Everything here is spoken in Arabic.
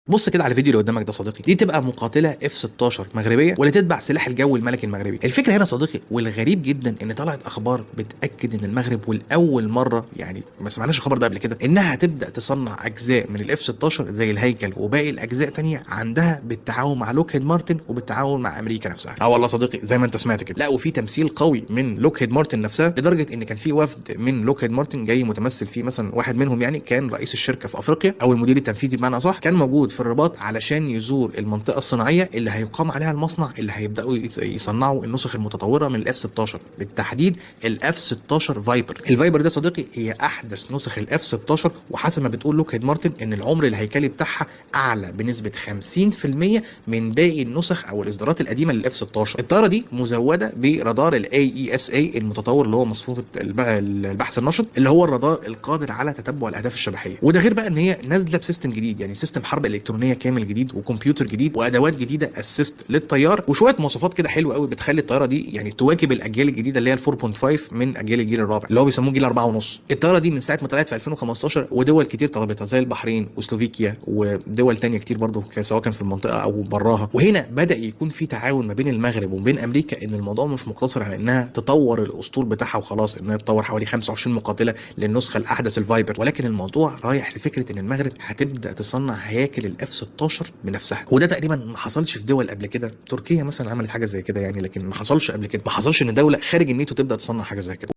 بص كده على الفيديو اللي قدامك ده صديقي، دي تبقى مقاتله اف 16 مغربيه ولا تتبع سلاح الجو الملكي المغربي. الفكره هنا صديقي، والغريب جدا ان طلعت اخبار بتاكد ان المغرب والاول مره، يعني ما سمعناش الخبر ده قبل كده، انها هتبدا تصنع اجزاء من الاف 16 زي الهيكل وباقي الاجزاء تانية عندها بالتعاون مع لوكهيد مارتن وبالتعاون مع امريكا نفسها. والله صديقي زي ما انت سمعت كده، لا وفي تمثيل قوي من لوكهيد مارتن نفسها، لدرجه ان كان في وفد من لوكهيد مارتن جاي متمثل فيه مثلا واحد منهم، يعني كان رئيس الشركه في افريقيا او المدير التنفيذي بمعنى صح، كان موجود في الرباط علشان يزور المنطقه الصناعيه اللي هيقام عليها المصنع اللي هيبداوا يصنعوا النسخ المتطوره من الاف 16، بالتحديد الاف 16 فايبر. الفايبر ده صديقي هي احدث نسخ الاف 16، وحسب ما بتقول لوكهيد مارتن ان العمر الهيكلي بتاعها اعلى بنسبه 50% من باقي النسخ او الاصدارات القديمه للاف 16. الطياره دي مزوده برادار الاي اي اس اي المتطور، اللي هو مصفوفه البحث النشط، اللي هو الرادار القادر على تتبع الاهداف الشبحيه. وده غير بقى ان هي نازله بسيستم جديد، يعني سيستم حرب الكترونيه كامل جديد وكمبيوتر جديد وادوات جديده اسيست للطيار، وشويه مواصفات كده حلوه قوي بتخلي الطياره دي يعني تواكب الاجيال الجديده اللي هي 4.5 من اجيال الجيل الرابع اللي هو بيسموه جيل 4.5. الطياره دي من ساعه ما طلعت في 2015 ودول كتير طلبتها زي البحرين وسلوفيكيا ودول تانية كتير برضو، سواء كان في المنطقه او براها. وهنا بدا يكون في تعاون ما بين المغرب وما بين امريكا، ان الموضوع مش مقتصر على انها تطور الاسطول بتاعها وخلاص، انها تطور حوالي 25 مقاتله للنسخه الاحدث الفايبر، ولكن الموضوع رايح لفكره ان المغرب هتبدا تصنع هياكل الاف 16 بنفسها. وده تقريبا ما حصلش في دول قبل كده، تركيا مثلا عملت حاجه زي كده يعني، لكن ما حصلش قبل كده، ما حصلش ان دوله خارج الناتو تبدا تصنع حاجه زي كده.